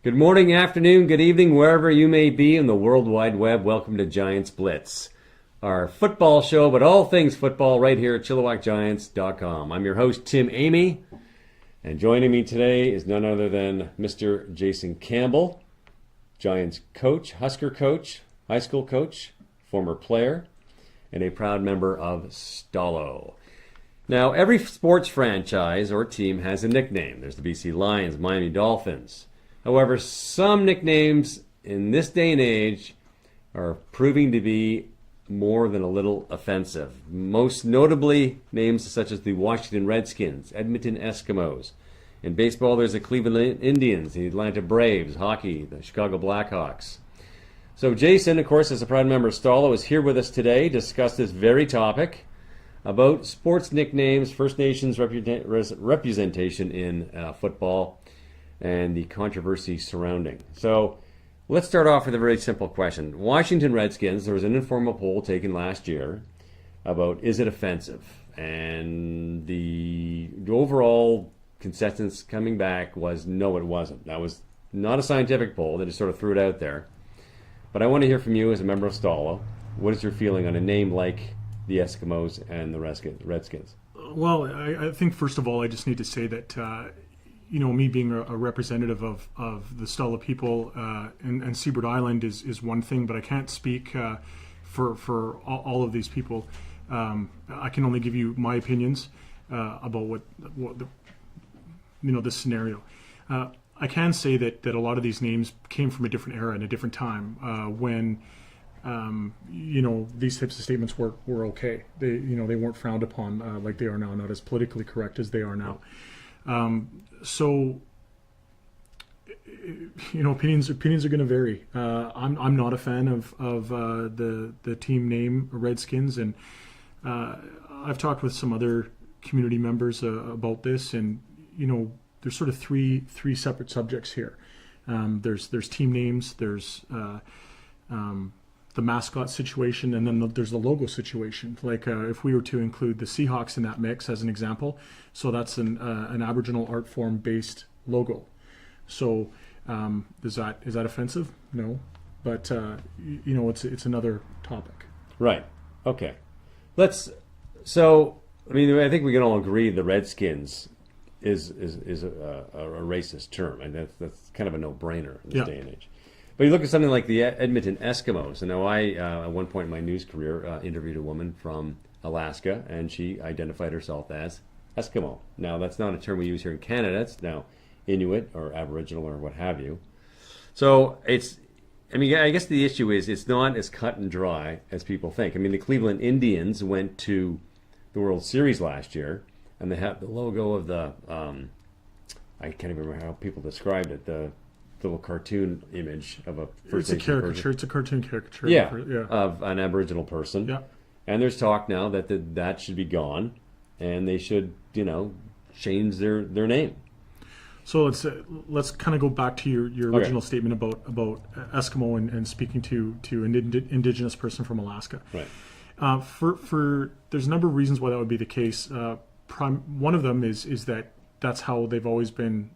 Good morning, afternoon, good evening, wherever you may be in the World Wide Web. Welcome to Giants Blitz, our football show, but all things football right here at ChilliwackGiants.com. I'm your host, Tim Amy, and joining me today is none other than Mr. Jason Campbell, Giants coach, Husker coach, high school coach, former player, and a proud member of Stalo. Now, every sports franchise or team has a nickname. There's the BC Lions, Miami Dolphins. However, some nicknames in this day and age are proving to be more than a little offensive. Most notably, names such as the Washington Redskins, Edmonton Eskimos. In baseball, there's the Cleveland Indians, the Atlanta Braves, hockey, the Chicago Blackhawks. So Jason, of course, as a proud member of Stalo, is here with us today to discuss this very topic about sports nicknames, First Nations representation in football, and the controversy surrounding. So let's start off with a very simple question. Washington Redskins, there was an informal poll taken last year about is it offensive? And the overall consensus coming back was no, it wasn't. That was not a scientific poll. They just sort of threw it out there. But I want to hear from you as a member of Stalo. What is your feeling on a name like the Eskimos and the Redskins? Well, I think first of all, I just need to say that me being a representative of the Stalo people and Seabird Island is one thing, but I can't speak for all of these people. I can only give you my opinions about what this scenario. I can say that a lot of these names came from a different era and a different time when these types of statements were okay. They weren't frowned upon like they are now, not as politically correct as they are now. So opinions are going to vary. I'm not a fan of the team name Redskins, and I've talked with some other community members about this, and there's sort of three separate subjects here. There's team names, there's the mascot situation, and then there's the logo situation. Like if we were to include the Seahawks in that mix as an example, so that's an Aboriginal art form based logo. So is that offensive? No, but it's another topic. Right. Okay. So I think we can all agree the Redskins is a racist term, and that's kind of a no-brainer in this day and age. But you look at something like the Edmonton Eskimos. And now I, at one point in my news career, interviewed a woman from Alaska, and she identified herself as Eskimo. Now, that's not a term we use here in Canada. It's now Inuit or Aboriginal or what have you. So I guess the issue is it's not as cut and dry as people think. The Cleveland Indians went to the World Series last year, and they have the logo of the, I can't even remember how people described it, the little cartoon image of a First Nation caricature. person. It's a cartoon caricature. Of an Aboriginal person. Yeah. And there's talk now that that should be gone, and they should, change their name. So let's kind of go back to your original statement about Eskimo and speaking to an indigenous person from Alaska. Right. For there's a number of reasons why that would be the case. One of them is that's how they've always been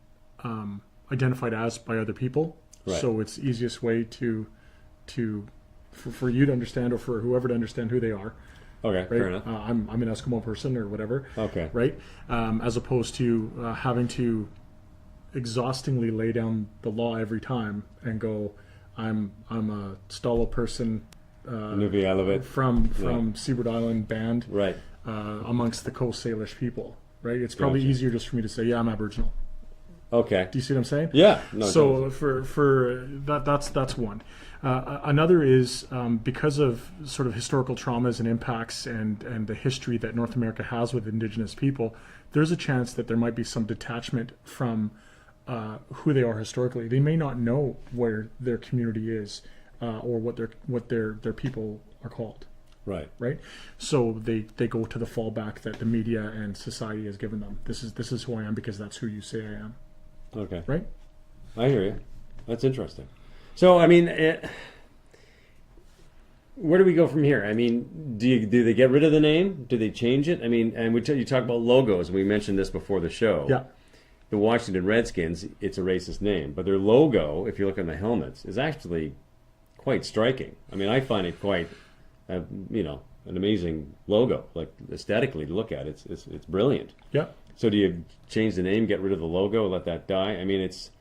identified as by other people. Right. So it's the easiest way for you to understand, or for whoever to understand who they are. Okay, right? fair enough. I'm an Eskimo person or whatever. Okay. Right? As opposed to having to exhaustingly lay down the law every time and go, I'm a Stalo person from Seabird Island band, right, amongst the Coast Salish people. Right? It's probably easier just for me to say, yeah, I'm Aboriginal. Okay. Do you see what I'm saying? Yeah. No, so for that's one. Another is because of sort of historical traumas and impacts and the history that North America has with Indigenous people, there's a chance that there might be some detachment from who they are historically. They may not know where their community is or what their people are called. Right. Right. So they go to the fallback that the media and society has given them. This is who I am because that's who you say I am. Okay. Right? I hear you. That's interesting. So, where do we go from here? Do they get rid of the name? Do they change it? And you talk about logos, and we mentioned this before the show. Yeah. the Washington Redskins, it's a racist name, but their logo, if you look on the helmets, is actually quite striking. I mean, I find it quite, an amazing logo, like aesthetically to look at. It's brilliant. Yeah. So do you change the name, get rid of the logo, let that die? I mean, it's.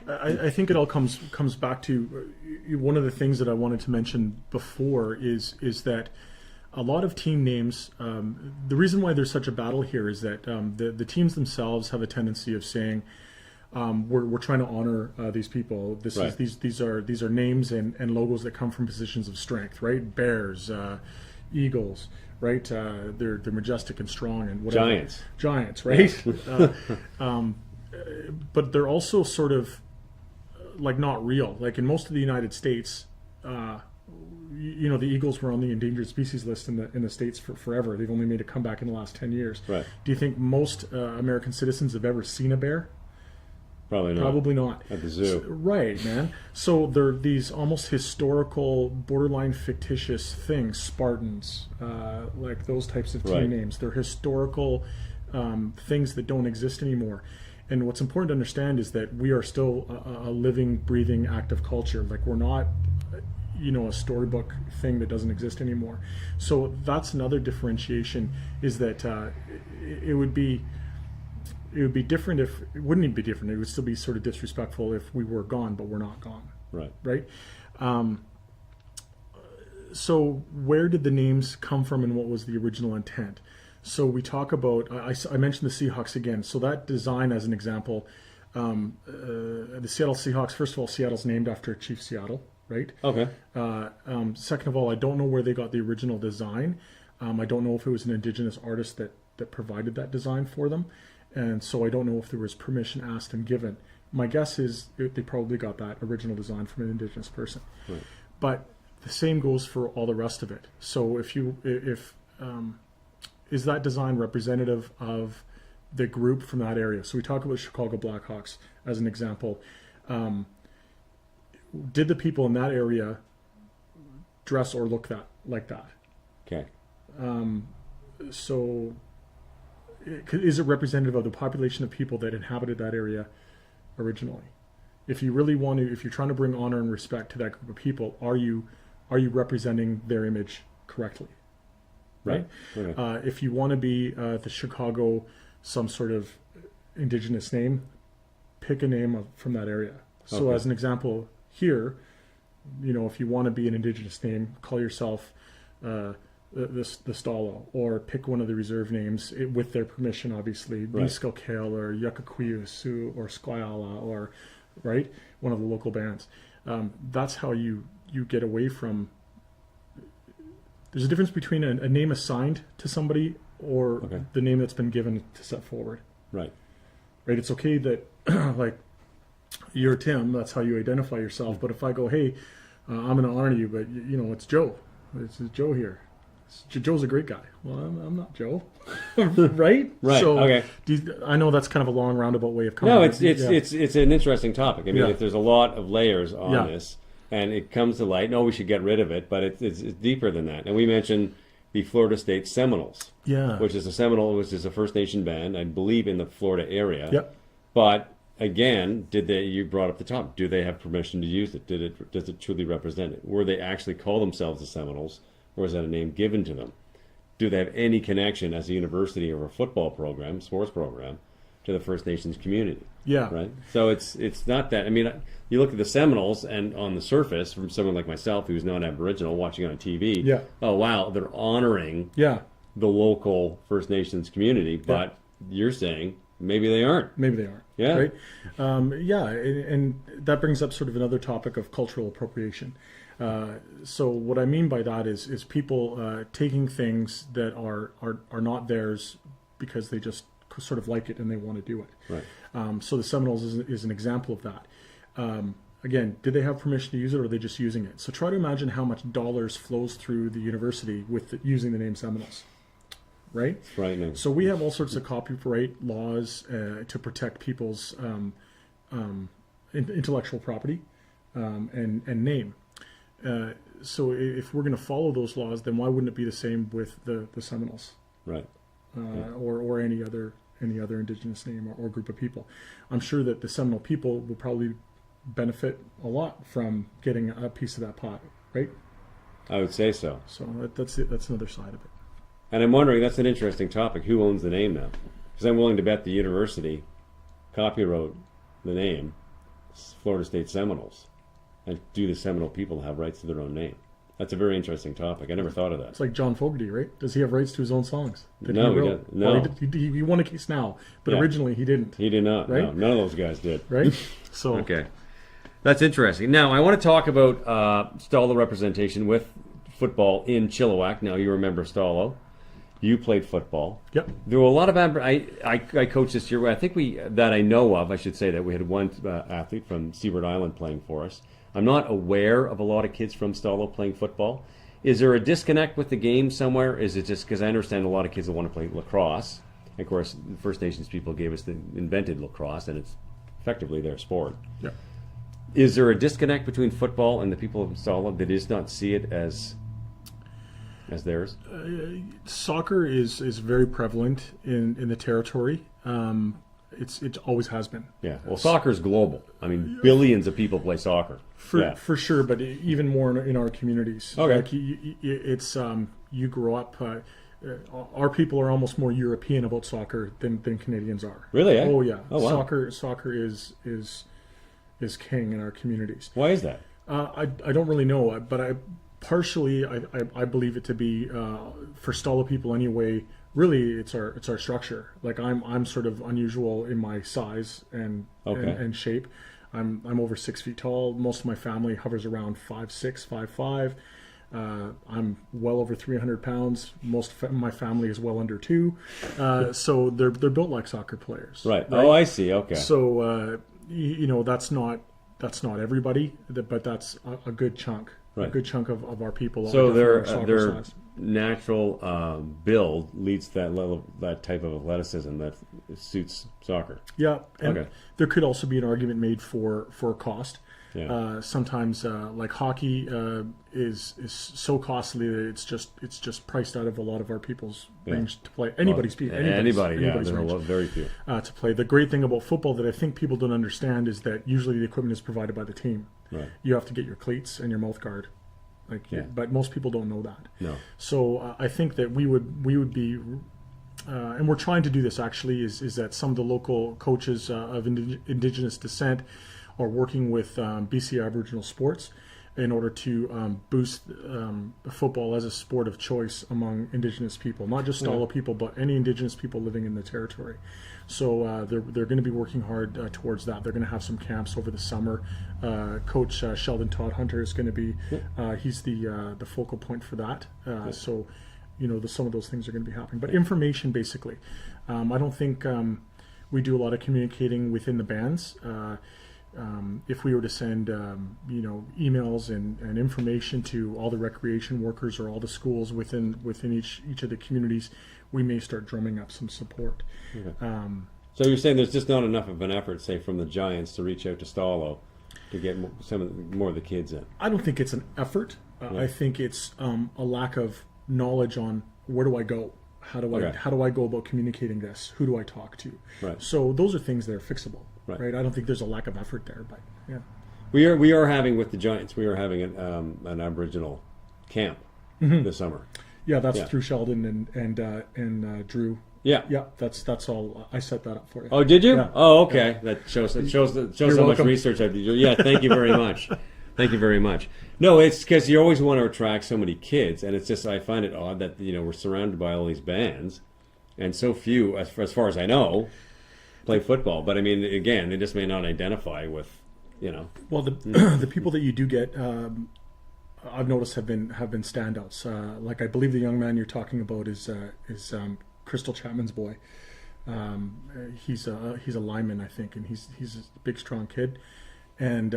I think it all comes back to one of the things that I wanted to mention before is that a lot of team names. The reason why there's such a battle here is that the teams themselves have a tendency of saying we're trying to honor these people. These are names and logos that come from positions of strength, right? Bears, Eagles, right? They're majestic and strong and whatever. Giants, right? But they're also sort of like not real. Like in most of the United States, the Eagles were on the endangered species list in the States for forever. They've only made a comeback in the last 10 years. Right. Do you think most American citizens have ever seen a bear? Probably not. Probably not. At the zoo. Right, man. So they're these almost historical, borderline fictitious things, Spartans, like those types of team names. They're historical things that don't exist anymore. And what's important to understand is that we are still a living, breathing, active culture. Like we're not, a storybook thing that doesn't exist anymore. So that's another differentiation. Is that it would be different if it wouldn't even be different. It would still be sort of disrespectful if we were gone, but we're not gone. Right. So where did the names come from, and what was the original intent? So we talk about, I mentioned the Seahawks again. So that design, as an example, the Seattle Seahawks, first of all, Seattle's named after Chief Seattle, right? Okay. Second of all, I don't know where they got the original design. I don't know if it was an Indigenous artist that provided that design for them. And so I don't know if there was permission asked and given. My guess is they probably got that original design from an Indigenous person. Right. But the same goes for all the rest of it. So is that design representative of the group from that area? So we talk about Chicago Blackhawks as an example. Did the people in that area dress or look like that? Okay. So is it representative of the population of people that inhabited that area originally? If you really want to, if you're trying to bring honor and respect to that group of people, are you representing their image correctly? Right. Okay. If you want to be the Chicago, some sort of Indigenous name, pick a name from that area. So as an example here, if you want to be an Indigenous name, call yourself the Stalo, or pick one of the reserve names with their permission, obviously, Niskalkale or Yuccacuyu or Squayala, or one of the local bands. That's how you get away from. There's a difference between a name assigned to somebody or the name that's been given to set forward. Right. It's okay that, like, you're Tim, that's how you identify yourself. But if I go, hey, I'm going to honor you, but, it's Joe. It's Joe here. Joe's a great guy. Well, I'm not Joe. Right? Right. So, okay. I know that's kind of a long roundabout way of coming. No, it's an interesting topic. I mean, if there's a lot of layers on this. And it comes to light, no, we should get rid of it, but it's deeper than that. And we mentioned the Florida State Seminoles, which is a First Nation band, I believe, in the Florida area. Yep. But again, you brought up the top, do they have permission to use it? Does it truly represent it? Were they actually call themselves the Seminoles, or is that a name given to them? Do they have any connection as a university or a football program, sports program, to the First Nations community? Yeah. Right? So it's not that. I mean, you look at the Seminoles, and on the surface, from someone like myself who's not Aboriginal, watching it on TV, oh, wow, they're honoring the local First Nations community, but you're saying maybe they aren't. Maybe they aren't. Yeah. Right? And that brings up sort of another topic of cultural appropriation. So what I mean by that is people taking things that are not theirs because they just sort of like it and they want to do it. Right. So the Seminoles is an example of that. Again, did they have permission to use it, or are they just using it? So try to imagine how much dollars flows through the university with using the name Seminoles. Right? It's frightening. So we have all sorts of copyright laws to protect people's intellectual property and name. So if we're going to follow those laws, then why wouldn't it be the same with the Seminoles? Right. Or any other any other Indigenous name or group of people. I'm sure that the Seminole people will probably benefit a lot from getting a piece of that pie, right? I would say so. So that's it. That's another side of it. And I'm wondering, that's an interesting topic. Who owns the name now? Because I'm willing to bet the university copyright the name Florida State Seminoles, and do the Seminole people have rights to their own name? That's a very interesting topic. I never thought of that. It's like John Fogerty, right? Does he have rights to his own songs? No, he doesn't. No. Well, he won a case now, but originally he didn't. He did not. Right? No, none of those guys did. Right? So Okay. That's interesting. Now, I want to talk about Stalo representation with football in Chilliwack. Now, you remember Stalo. You played football. Yep. There were a lot of I coached this year. I think that I know of. I should say that we had one athlete from Seabird Island playing for us. I'm not aware of a lot of kids from Stalo playing football. Is there a disconnect with the game somewhere? Is it just because I understand a lot of kids that want to play lacrosse? And of course, the First Nations people invented lacrosse, and it's effectively their sport. Yeah. Is there a disconnect between football and the people of Stalo that does not see it as theirs? Soccer is very prevalent in the territory. It always has been. Yeah. Well, soccer's global. I mean, billions of people play soccer. For sure, but even more in our communities. Okay. Like you grow up. Our people are almost more European about soccer than Canadians are. Really? Eh? Oh yeah. Oh wow. Soccer is king in our communities. Why is that? I don't really know, but I believe it to be for Stalo people anyway. Really, it's our structure. Like I'm sort of unusual in my size and shape. I'm over 6 feet tall. Most of my family hovers around 5'6", 5'5". I'm well over 300 pounds. Most of my family is well under 2. So they're built like soccer players. Right. Oh, I see. Okay. So that's not everybody, but that's a good chunk. Right. A good chunk of our people. So their size. natural build leads to that type of athleticism that suits soccer. Yeah, and there could also be an argument made for cost. Yeah. Sometimes, like hockey, is so costly that it's just priced out of a lot of our people's range to play. Anybody's range. There's very few to play. The great thing about football that I think people don't understand is that usually the equipment is provided by the team. Right. You have to get your cleats and your mouth guard, but most people don't know that. No. So I think that we would be, and we're trying to do this actually. Is that some of the local coaches of Indigenous descent are working with BC Aboriginal sports in order to boost football as a sport of choice among Indigenous people, not just Stalo people, but any Indigenous people living in the territory. So they're going to be working hard towards that. They're going to have some camps over the summer. Coach Sheldon Todd Hunter is going to be he's the focal point for that. So some of those things are going to be happening. But information, basically, I don't think we do a lot of communicating within the bands. If we were to send emails and information to all the recreation workers or all the schools within each of the communities, we may start drumming up some support. Okay. So you're saying there's just not enough of an effort, say, from the Giants to reach out to Stalo to get more of the kids in? I don't think it's an effort. I think it's a lack of knowledge on where do I go? How do I go about communicating this? Who do I talk to? Right. So those are things that are fixable. Right. I don't think there's a lack of effort there, but yeah. We are having with the Giants. We are having an Aboriginal camp this summer. Yeah, that's through Sheldon and Drew. Yeah. That's all. I set that up for you. Oh, did you? Yeah. Oh, okay. That shows how much research I did. Yeah, thank you very much. Thank you very much. No, it's because you always want to attract so many kids, and it's just I find it odd that we're surrounded by all these bands, and so few, as far as I know, play football. But I mean, again, they just may not identify with, Well, the people that you do get, I've noticed have been standouts. Like I believe the young man you're talking about is Crystal Chapman's boy. He's a lineman, I think, and he's a big, strong kid, and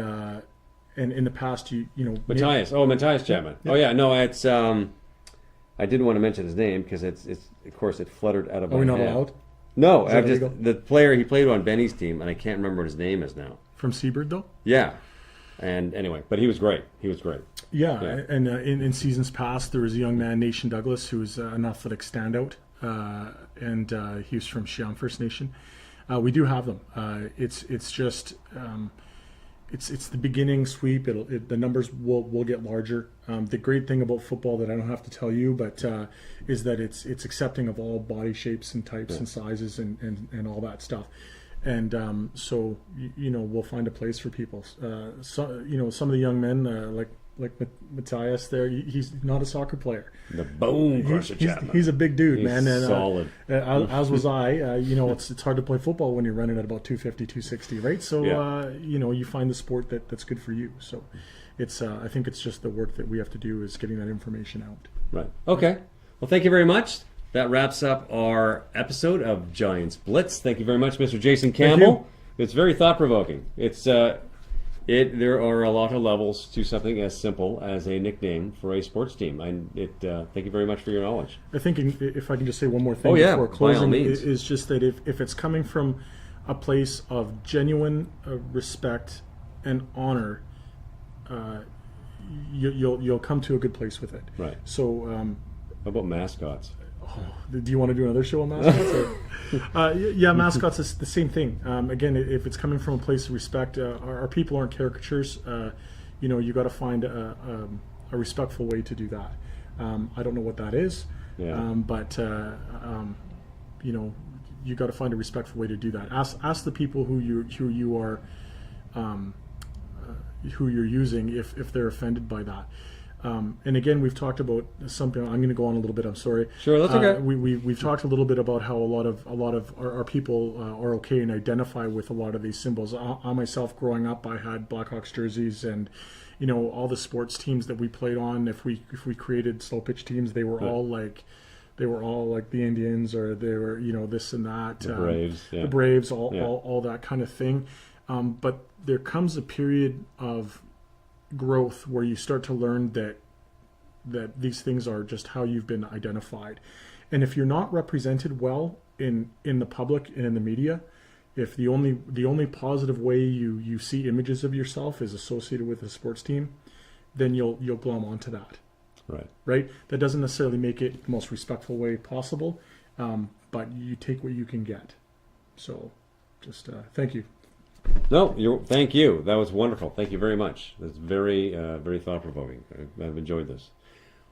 in the past, Matthias Chapman. Yeah. Oh yeah, no, it's I didn't want to mention his name because it's of course it fluttered out of my head. Are we not allowed? No, the player he played on Benny's team, and I can't remember what his name is now. From Seabird, though? Yeah. And anyway, but he was great. Yeah. And in seasons past, there was a young man, Nation Douglas, who was an athletic standout. and he's from Siam First Nation. We do have them. It's just it's the beginning sweep. The numbers will get larger. The great thing about football that I don't have to tell you, but is that it's accepting of all body shapes and types and sizes and all that stuff. And so we'll find a place for people. Some of the young men like Matthias there, he's not a soccer player. The bone crusher Chapman. He's a big dude, He's man. And, solid. As was I. It's hard to play football when you're running at about 250, 260, right? So, you find the sport that's good for you. So it's I think it's just the work that we have to do is getting that information out. Right. Okay. Well, thank you very much. That wraps up our episode of Giants Blitz. Thank you very much, Mr. Jason Campbell. It's very thought-provoking. It's there are a lot of levels to something as simple as a nickname for a sports team. Thank you very much for your knowledge. I think if I can just say one more thing by before all closing, means. is just that if it's coming from a place of genuine respect and honor, you'll come to a good place with it. Right. So, how about mascots? Do you want to do another show on mascots? Yeah, mascots is the same thing. Again, if it's coming from a place of respect, our people aren't caricatures. You got to find a respectful way to do that. I don't know what that is, but you got to find a respectful way to do that. Ask the people who you are who you're using if they're offended by that. And again, we've talked about something. I'm going to go on a little bit. I'm sorry. Sure, that's okay. We've talked a little bit about how a lot of our people are okay and identify with a lot of these symbols. I myself, growing up, I had Blackhawks jerseys, and all the sports teams that we played on. If we created slow pitch teams, they were all like the Indians, or they were this and that. The Braves, the Braves, all that kind of thing. But there comes a period of growth where you start to learn that these things are just how you've been identified, and if you're not represented well in the public and in the media, if the only positive way you see images of yourself is associated with a sports team, then you'll glom onto that. Right. That doesn't necessarily make it the most respectful way possible, but you take what you can get. So just thank you. No, thank you. That was wonderful. Thank you very much. That's very, very thought-provoking. I've enjoyed this.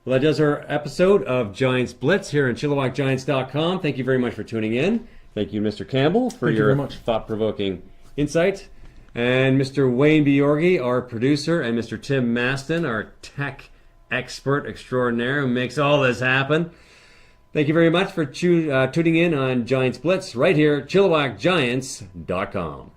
Well, that does our episode of Giants Blitz here on ChilliwackGiants.com. Thank you very much for tuning in. Thank you, Mr. Campbell, for your thought-provoking insight. And Mr. Wayne Bjorgi, our producer, and Mr. Tim Maston, our tech expert extraordinaire who makes all this happen. Thank you very much for tuning in on Giants Blitz right here at ChilliwackGiants.com.